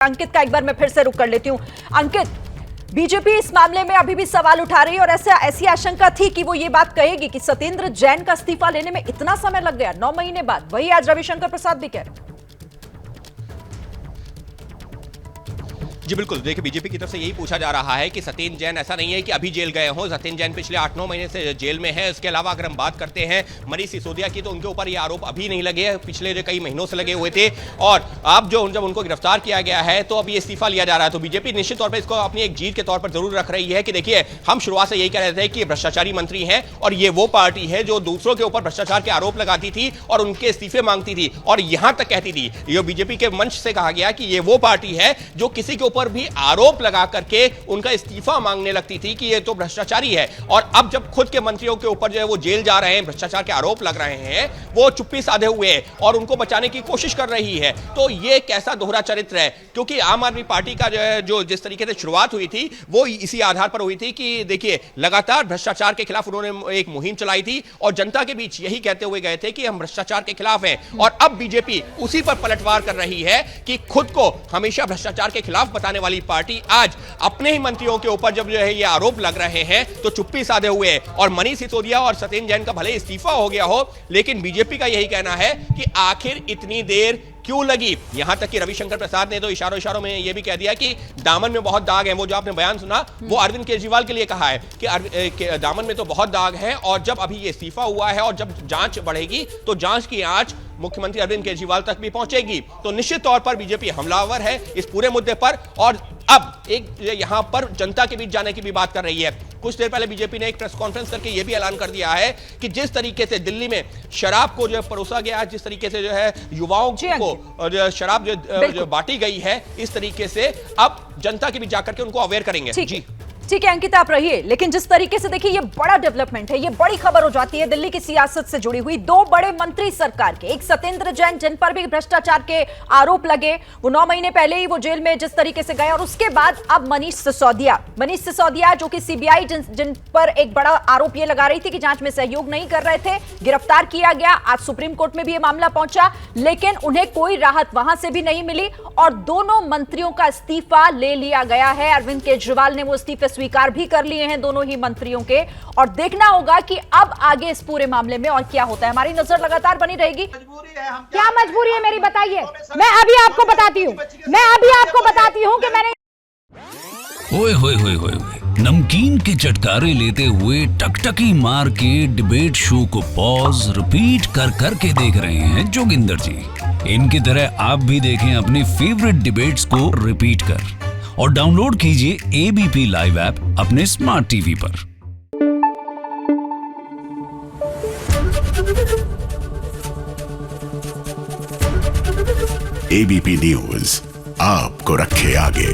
अंकित का एक बार मैं फिर से रुक कर लेती हूं। अंकित, बीजेपी इस मामले में अभी भी सवाल उठा रही है और ऐसी आशंका थी कि वो ये बात कहेगी कि सत्येंद्र जैन का इस्तीफा लेने में इतना समय लग गया 9 महीने बाद। वही आज रविशंकर प्रसाद भी कह रहे हैं। जी बिल्कुल, देखिए बीजेपी की तरफ से यही पूछा जा रहा है कि सत्येंद्र जैन ऐसा नहीं है कि अभी जेल गए हों। सत्येंद्र जैन पिछले 8-9 महीने से जेल में है। इसके अलावा अगर हम बात करते हैं मनीष सिसोदिया की, तो उनके ऊपर ये आरोप अभी नहीं लगे हैं, पिछले जो कई महीनों से लगे हुए थे। और अब जब उनको गिरफ्तार किया गया है तो अब ये इस्तीफा लिया जा रहा है। तो बीजेपी निश्चित तौर पर इसको अपनी एक जीत के तौर पर जरूर रख रही है कि देखिए, हम शुरुआत से यही कह रहे थे कि भ्रष्टाचारी मंत्री हैं और ये वो पार्टी है जो दूसरों के ऊपर भ्रष्टाचार के आरोप लगाती थी और उनके इस्तीफे मांगती थी और यहां तक कहती थी, ये बीजेपी के मंच से कहा गया कि ये वो पार्टी है जो किसी के ऊपर भी आरोप लगा करके उनका इस्तीफा मांगने लगती थी कि ये तो भ्रष्टाचारी है। और अब जब खुद के मंत्रियों के ऊपर जो है वो जेल जा रहे हैं, भ्रष्टाचार के आरोप लग रहे हैं, वो चुप्पी साधे हुए हैं और उनको बचाने की कोशिश कर रही है। तो ये कैसा दोहरा चरित्र है, क्योंकि आम आदमी पार्टी का जो है जो जिस तरीके से शुरुआत हुई थी वो इसी आधार पर हुई थी कि देखिए, लगातार भ्रष्टाचार के खिलाफ उन्होंने एक मुहिम चलाई थी और जनता के बीच यही कहते हुए गए थे कि हम भ्रष्टाचार के खिलाफ हैं। और अब बीजेपी उसी पर पलटवार कर रही है कि खुद को हमेशा भ्रष्टाचार के खिलाफ बताने वाली पार्टी आज अपने ही मंत्रियों के ऊपर जब जो है ये आरोप लग रहे हैं तो चुप्पी साधे हुए हैं। और मनीष सिसोदिया और सत्येंद्र जैन का भले इस्तीफा हो गया हो, लेकिन बीजेपी का यही कहना है कि आखिर इतनी देर क्यों लगी। यहां तक कि रविशंकर प्रसाद ने तो इशारों में यह भी कह दिया कि दामन में बहुत दाग है। वो जो आपने बयान सुना वो अरविंद केजरीवाल के लिए कहा है कि दामन में तो बहुत दाग है और जब अभी ये इस्तीफा हुआ है और जब जांच बढ़ेगी तो जांच की आंच मुख्यमंत्री अरविंद केजरीवाल तक भी पहुंचेगी। तो निश्चित तौर पर बीजेपी हमलावर है इस पूरे मुद्दे पर और अब एक यहां पर जनता के बीच जाने की भी बात कर रही है। कुछ देर पहले बीजेपी ने एक प्रेस कॉन्फ्रेंस करके यह भी ऐलान कर दिया है कि जिस तरीके से दिल्ली में शराब को जो है परोसा गया, जिस तरीके से जो है युवाओं को जो शराब जो बांटी गई है, इस तरीके से अब जनता के बीच जाकर के उनको अवेयर करेंगे। जी ठीक है अंकित, आप रहिए। लेकिन जिस तरीके से देखिए ये बड़ा डेवलपमेंट है, ये बड़ी खबर हो जाती है दिल्ली की सियासत से जुड़ी हुई। 2 बड़े मंत्री सरकार के, एक सत्येंद्र जैन जिन पर भी भ्रष्टाचार के आरोप लगे, वो 9 महीने पहले ही वो जेल में जिस तरीके से गए, और उसके बाद अब मनीष सिसोदिया जो कि सीबीआई जिन पर एक बड़ा आरोप ये लगा रही थी कि जांच में सहयोग नहीं कर रहे थे, गिरफ्तार किया गया। आज सुप्रीम कोर्ट में भी ये मामला पहुंचा, लेकिन उन्हें कोई राहत वहां से भी नहीं मिली और दोनों मंत्रियों का इस्तीफा ले लिया गया है। अरविंद केजरीवाल ने वो इस्तीफे स्वीकार भी कर लिए हैं दोनों ही मंत्रियों के, और देखना होगा कि अब आगे इस पूरे मामले में और क्या होता है। हमारी नजर लगातार बनी रहेगी। क्या मजबूरी है मेरी, बताइए। मैं अभी आपको बताती हूँ कि मैंने ओए होए होए होए नमकीन के चटकारे लेते हुए टकटकी मार के डिबेट शो को पॉज रिपीट कर करके देख रहे हैं जोगिंदर जी। इनकी तरह आप भी देखें अपनी फेवरेट डिबेट्स को रिपीट कर और डाउनलोड कीजिए एबीपी लाइव ऐप अपने स्मार्ट टीवी पर। एबीपी न्यूज आपको रखे आगे।